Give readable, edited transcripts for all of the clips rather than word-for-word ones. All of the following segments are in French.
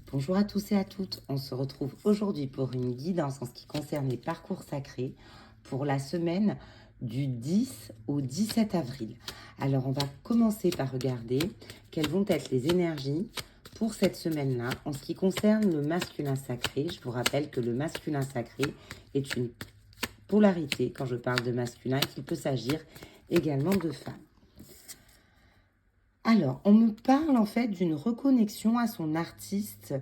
Bonjour à tous et à toutes, on se retrouve aujourd'hui pour une guidance en ce qui concerne les parcours sacrés pour la semaine du 10 au 17 avril. Alors on va commencer par regarder quelles vont être les énergies pour cette semaine-là en ce qui concerne le masculin sacré. Je vous rappelle que le masculin sacré est une polarité quand je parle de masculin et qu'il peut s'agir également de femmes. Alors, on me parle en fait d'une reconnexion à son artiste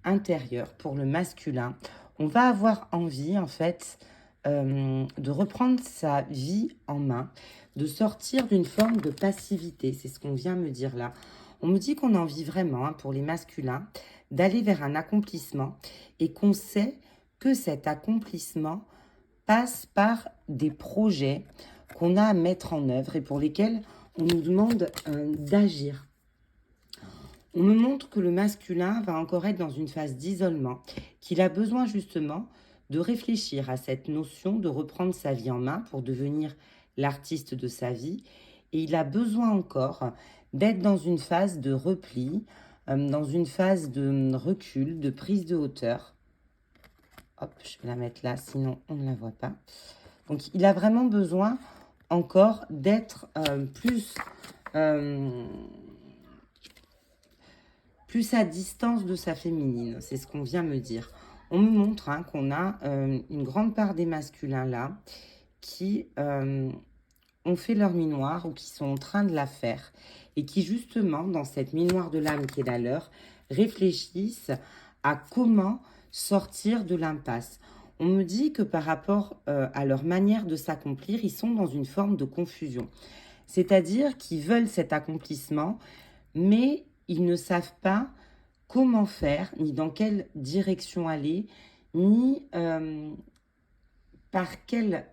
intérieur pour le masculin. On va avoir envie en fait de reprendre sa vie en main, de sortir d'une forme de passivité. C'est ce qu'on vient me dire là. On me dit qu'on a envie vraiment, pour les masculins, d'aller vers un accomplissement et qu'on sait que cet accomplissement passe par des projets qu'on a à mettre en œuvre et pour lesquels on nous demande d'agir. On me montre que le masculin va encore être dans une phase d'isolement, qu'il a besoin justement de réfléchir à cette notion de reprendre sa vie en main pour devenir l'artiste de sa vie. Et il a besoin encore d'être dans une phase de repli, dans une phase de recul, de prise de hauteur. Hop, je vais la mettre là, sinon on ne la voit pas. Donc il a vraiment besoin encore d'être plus à distance de sa féminine. C'est ce qu'on vient me dire. On me montre qu'on a une grande part des masculins là qui ont fait leur nuit noire ou qui sont en train de la faire et qui justement, dans cette nuit noire de l'âme qui est la leur, réfléchissent à comment sortir de l'impasse. On me dit que par rapport à leur manière de s'accomplir, ils sont dans une forme de confusion. C'est-à-dire qu'ils veulent cet accomplissement, mais ils ne savent pas comment faire, ni dans quelle direction aller, ni par quel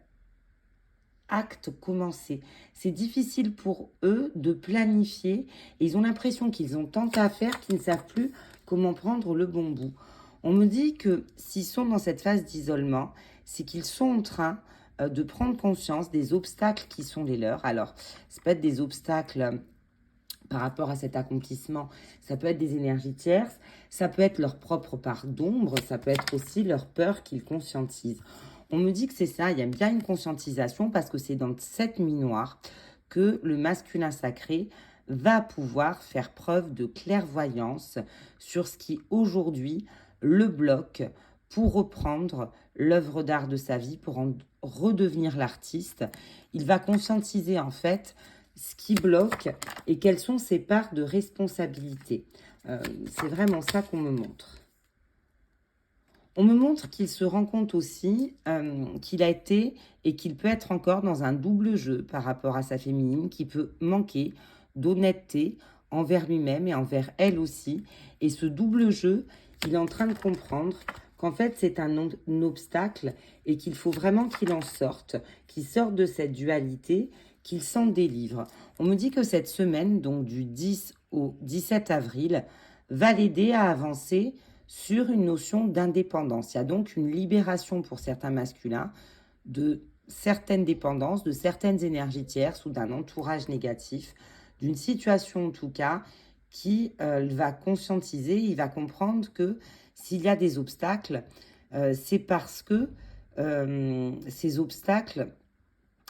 acte commencer. C'est difficile pour eux de planifier et ils ont l'impression qu'ils ont tant à faire qu'ils ne savent plus comment prendre le bon bout. On me dit que s'ils sont dans cette phase d'isolement, c'est qu'ils sont en train de prendre conscience des obstacles qui sont les leurs. Alors, ça peut être des obstacles par rapport à cet accomplissement, ça peut être des énergies tierces, ça peut être leur propre part d'ombre, ça peut être aussi leur peur qu'ils conscientisent. On me dit que c'est ça, il y a bien une conscientisation parce que c'est dans cette nuit noire que le masculin sacré va pouvoir faire preuve de clairvoyance sur ce qui aujourd'hui le bloque pour reprendre l'œuvre d'art de sa vie, pour en redevenir l'artiste. Il va conscientiser en fait ce qui bloque et quelles sont ses parts de responsabilité. C'est vraiment ça qu'on me montre. On me montre qu'il se rend compte aussi qu'il a été et qu'il peut être encore dans un double jeu par rapport à sa féminine, qui peut manquer d'honnêteté envers lui-même et envers elle aussi. Et ce double jeu, il est en train de comprendre qu'en fait c'est un obstacle et qu'il faut vraiment qu'il en sorte, qu'il sorte de cette dualité, qu'il s'en délivre. On me dit que cette semaine, donc du 10 au 17 avril, va l'aider à avancer sur une notion d'indépendance. Il y a donc une libération pour certains masculins de certaines dépendances, de certaines énergies tierces ou d'un entourage négatif, d'une situation en tout cas qui va conscientiser, il va comprendre que s'il y a des obstacles, c'est parce que ces obstacles,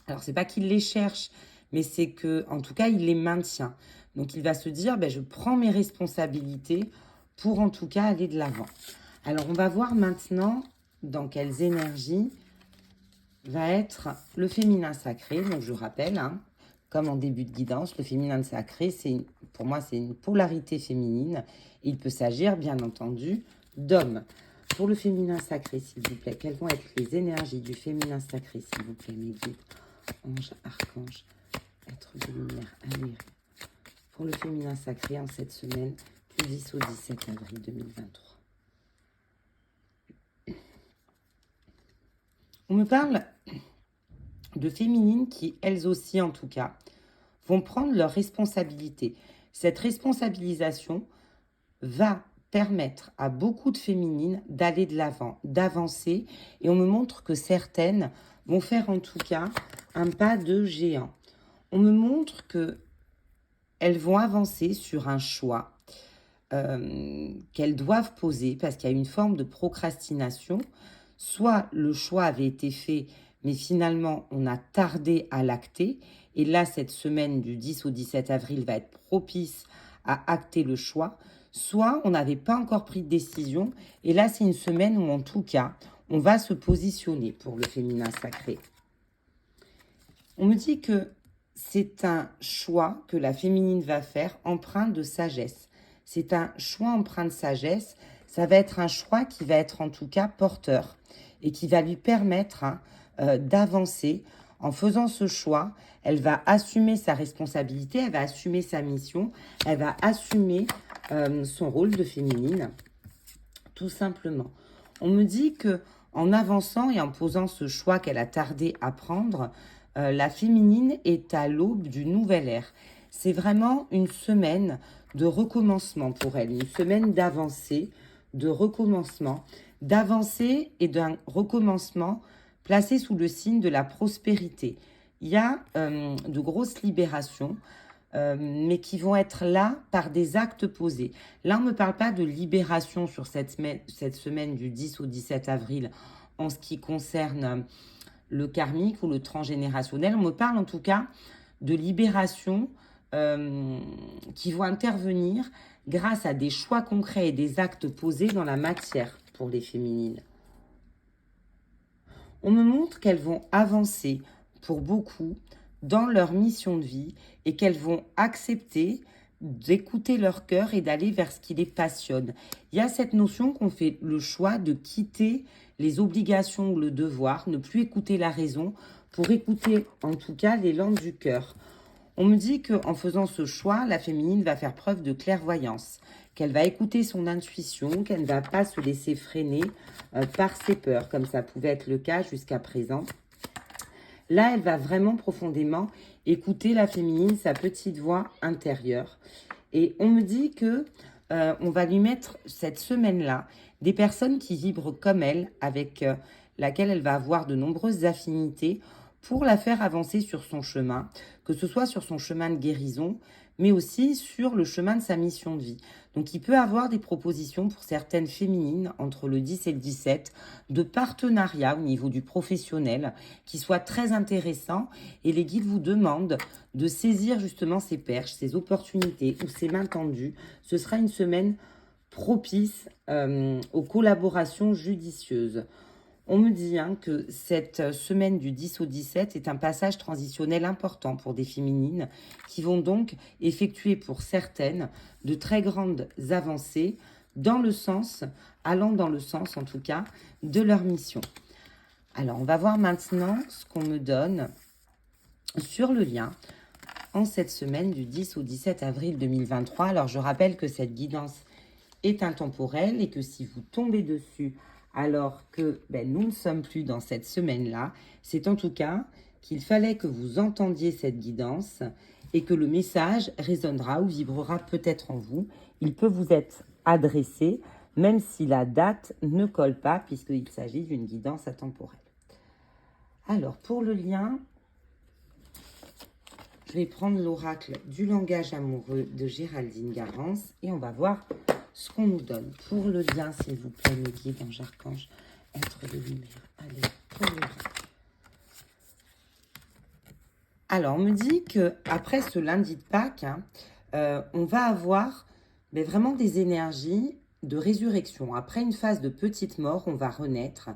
alors c'est pas qu'il les cherche, mais c'est que en tout cas il les maintient. Donc il va se dire, je prends mes responsabilités pour en tout cas aller de l'avant. Alors on va voir maintenant dans quelles énergies va être le féminin sacré. Donc je rappelle, comme en début de guidance, le féminin sacré, pour moi c'est une polarité féminine. Il peut s'agir bien entendu d'hommes. Pour le féminin sacré, s'il vous plaît, quelles vont être les énergies du féminin sacré, s'il vous plaît, mes guides, anges, archanges, êtres de lumière, améris. Pour le féminin sacré en cette semaine du 10 au 17 avril 2023. On me parle de féminines qui, elles aussi en tout cas, vont prendre leurs responsabilités. Cette responsabilisation va permettre à beaucoup de féminines d'aller de l'avant, d'avancer. Et on me montre que certaines vont faire en tout cas un pas de géant. On me montre qu'elles vont avancer sur un choix qu'elles doivent poser parce qu'il y a une forme de procrastination. Soit le choix avait été fait, mais finalement, on a tardé à l'acter. Et là, cette semaine du 10 au 17 avril va être propice à acter le choix. Soit on n'avait pas encore pris de décision. Et là, c'est une semaine où, en tout cas, on va se positionner pour le féminin sacré. On me dit que c'est un choix que la féminine va faire empreint de sagesse. C'est un choix empreint de sagesse. Ça va être un choix qui va être en tout cas porteur et qui va lui permettre d'avancer. En faisant ce choix, elle va assumer sa responsabilité, elle va assumer sa mission, elle va assumer son rôle de féminine, tout simplement. On me dit que en avançant et en posant ce choix qu'elle a tardé à prendre, la féminine est à l'aube d'une nouvelle ère. C'est vraiment une semaine de recommencement pour elle, une semaine d'avancée, de recommencement, d'avancée et d'un recommencement placé sous le signe de la prospérité. Il y a de grosses libérations, mais qui vont être là par des actes posés. Là, on ne me parle pas de libération sur cette semaine du 10 au 17 avril en ce qui concerne le karmique ou le transgénérationnel. On me parle en tout cas de libération qui vont intervenir grâce à des choix concrets et des actes posés dans la matière pour les féminines. On me montre qu'elles vont avancer pour beaucoup dans leur mission de vie et qu'elles vont accepter d'écouter leur cœur et d'aller vers ce qui les passionne. Il y a cette notion qu'on fait le choix de quitter les obligations ou le devoir, ne plus écouter la raison pour écouter en tout cas l'élan du cœur. On me dit qu'en faisant ce choix, la féminine va faire preuve de clairvoyance, qu'elle va écouter son intuition, qu'elle ne va pas se laisser freiner par ses peurs, comme ça pouvait être le cas jusqu'à présent. Là, elle va vraiment profondément écouter la féminine, sa petite voix intérieure. Et on me dit que on va lui mettre cette semaine-là des personnes qui vibrent comme elle, avec laquelle elle va avoir de nombreuses affinités pour la faire avancer sur son chemin, que ce soit sur son chemin de guérison, mais aussi sur le chemin de sa mission de vie. Donc il peut avoir des propositions pour certaines féminines entre le 10 et le 17 de partenariat au niveau du professionnel qui soient très intéressants, et les guides vous demandent de saisir justement ces perches, ces opportunités ou ces mains tendues. Ce sera une semaine propice aux collaborations judicieuses. On me dit que cette semaine du 10 au 17 est un passage transitionnel important pour des féminines qui vont donc effectuer pour certaines de très grandes avancées allant dans le sens en tout cas de leur mission. Alors on va voir maintenant ce qu'on me donne sur le lien en cette semaine du 10 au 17 avril 2023. Alors je rappelle que cette guidance est intemporelle et que si vous tombez dessus alors que nous ne sommes plus dans cette semaine-là, c'est en tout cas qu'il fallait que vous entendiez cette guidance et que le message résonnera ou vibrera peut-être en vous. Il peut vous être adressé, même si la date ne colle pas, puisqu'il s'agit d'une guidance atemporelle. Alors, pour le lien, je vais prendre l'oracle du langage amoureux de Géraldine Garance et on va voir ce qu'on nous donne. Pour le lien, s'il vous plaît, mes guides, anges, archanges, êtres de lumière. Allez, pour le lien. Alors, on me dit qu'après ce lundi de Pâques, on va avoir vraiment des énergies de résurrection. Après une phase de petite mort, on va renaître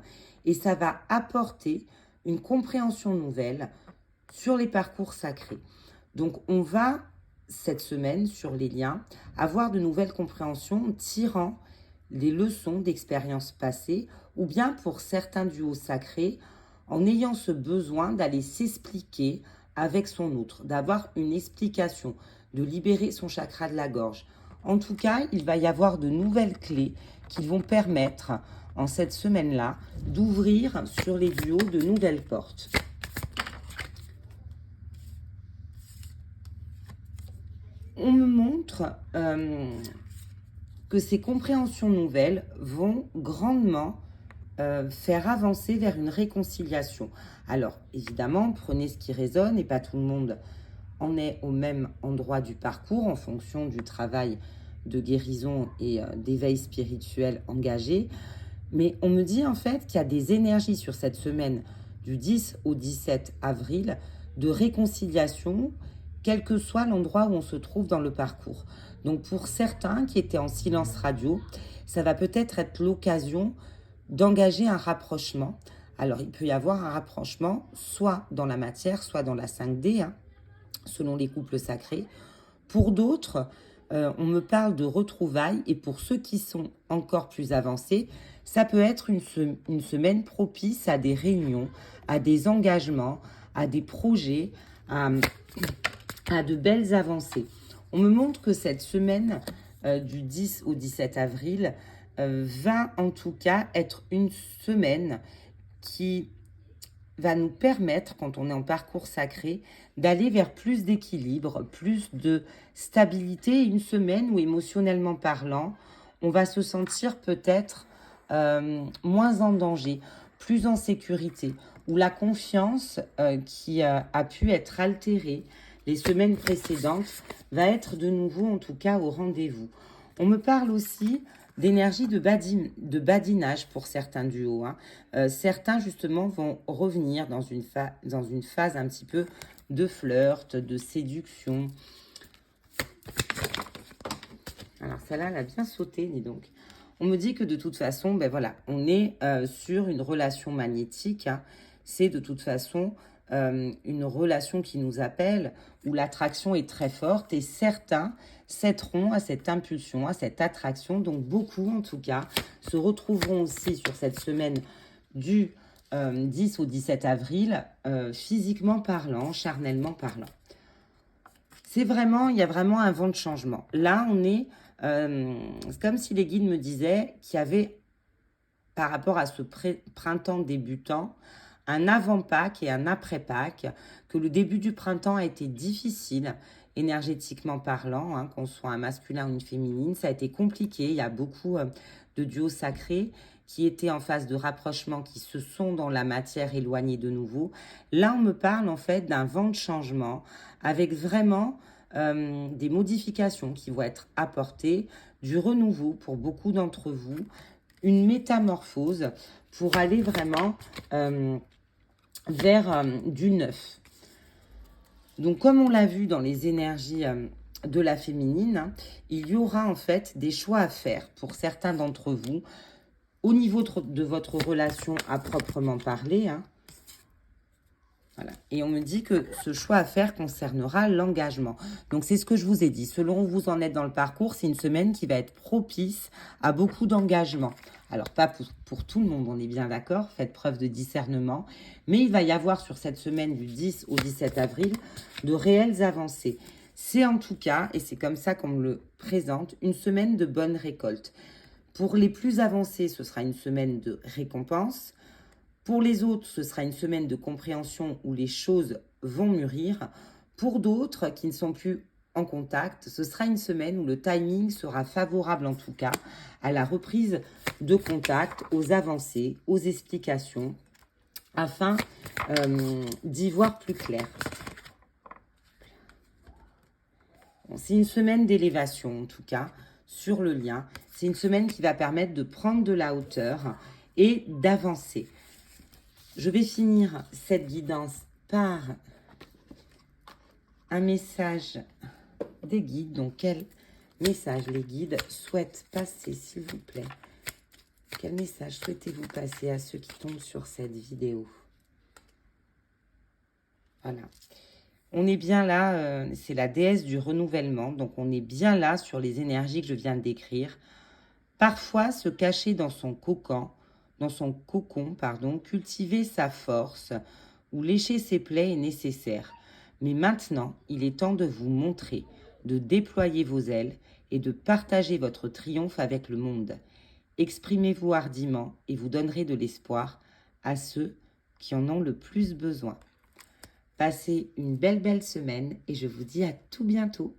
et ça va apporter une compréhension nouvelle sur les parcours sacrés. Donc, on va, cette semaine, sur les liens, avoir de nouvelles compréhensions tirant les leçons d'expériences passées ou bien pour certains duos sacrés, en ayant ce besoin d'aller s'expliquer avec son autre, d'avoir une explication, de libérer son chakra de la gorge. En tout cas, il va y avoir de nouvelles clés qui vont permettre, en cette semaine-là, d'ouvrir sur les duos de nouvelles portes. On me montre que ces compréhensions nouvelles vont grandement faire avancer vers une réconciliation. Alors, évidemment, prenez ce qui résonne et pas tout le monde en est au même endroit du parcours en fonction du travail de guérison et d'éveil spirituel engagé. Mais on me dit en fait qu'il y a des énergies sur cette semaine du 10 au 17 avril de réconciliation, quel que soit l'endroit où on se trouve dans le parcours. Donc pour certains qui étaient en silence radio, ça va peut-être être l'occasion d'engager un rapprochement. Alors il peut y avoir un rapprochement soit dans la matière, soit dans la 5D, hein, selon les couples sacrés. Pour d'autres, on me parle de retrouvailles, et pour ceux qui sont encore plus avancés, ça peut être une semaine propice à des réunions, à des engagements, à des projets, à de belles avancées. On me montre que cette semaine du 10 au 17 avril va en tout cas être une semaine qui va nous permettre, quand on est en parcours sacré, d'aller vers plus d'équilibre, plus de stabilité. Une semaine où, émotionnellement parlant, on va se sentir peut-être moins en danger, plus en sécurité, où la confiance qui a pu être altérée les semaines précédentes va être de nouveau, en tout cas, au rendez-vous. On me parle aussi d'énergie de badinage pour certains duos. Hein. Certains, justement, vont revenir dans une phase un petit peu de flirt, de séduction. Alors, celle-là, elle a bien sauté, dis donc. On me dit que de toute façon, ben voilà, on est sur une relation magnétique. Hein. C'est de toute façon une relation qui nous appelle, où l'attraction est très forte, et certains céderont à cette impulsion, à cette attraction. Donc beaucoup, en tout cas, se retrouveront aussi sur cette semaine du 10 au 17 avril, physiquement parlant, charnellement parlant. Il y a vraiment un vent de changement. Là, on est, c'est comme si les guides me disaient qu'il y avait, par rapport à ce printemps débutant, un avant-Pâques et un après-Pâques, que le début du printemps a été difficile, énergétiquement parlant, hein, qu'on soit un masculin ou une féminine. Ça a été compliqué. Il y a beaucoup de duos sacrés qui étaient en phase de rapprochement, qui se sont dans la matière éloignés de nouveau. Là, on me parle en fait d'un vent de changement, avec vraiment des modifications qui vont être apportées, du renouveau pour beaucoup d'entre vous, une métamorphose pour aller vraiment vers du neuf. Donc, comme on l'a vu dans les énergies de la féminine, hein, il y aura en fait des choix à faire pour certains d'entre vous au niveau de votre relation à proprement parler. Hein. Voilà. Et on me dit que ce choix à faire concernera l'engagement. Donc, c'est ce que je vous ai dit. Selon où vous en êtes dans le parcours, c'est une semaine qui va être propice à beaucoup d'engagement. Alors, pas pour tout le monde, on est bien d'accord. Faites preuve de discernement. Mais il va y avoir sur cette semaine du 10 au 17 avril de réelles avancées. C'est en tout cas, et c'est comme ça qu'on me le présente, une semaine de bonne récolte. Pour les plus avancés, ce sera une semaine de récompense. Pour les autres, ce sera une semaine de compréhension où les choses vont mûrir. Pour d'autres qui ne sont plus en contact, ce sera une semaine où le timing sera favorable en tout cas à la reprise de contact, aux avancées, aux explications, afin d'y voir plus clair. Bon, c'est une semaine d'élévation en tout cas sur le lien. C'est une semaine qui va permettre de prendre de la hauteur et d'avancer. Je vais finir cette guidance par un message des guides. Donc, quel message les guides souhaitent passer, s'il vous plaît? Quel message souhaitez-vous passer à ceux qui tombent sur cette vidéo? Voilà. On est bien là, c'est la déesse du renouvellement. Donc, on est bien là sur les énergies que je viens de décrire. Parfois, se cacher dans son cocon, cultiver sa force ou lécher ses plaies est nécessaire. Mais maintenant, il est temps de vous montrer, de déployer vos ailes et de partager votre triomphe avec le monde. Exprimez-vous hardiment et vous donnerez de l'espoir à ceux qui en ont le plus besoin. Passez une belle semaine et je vous dis à tout bientôt.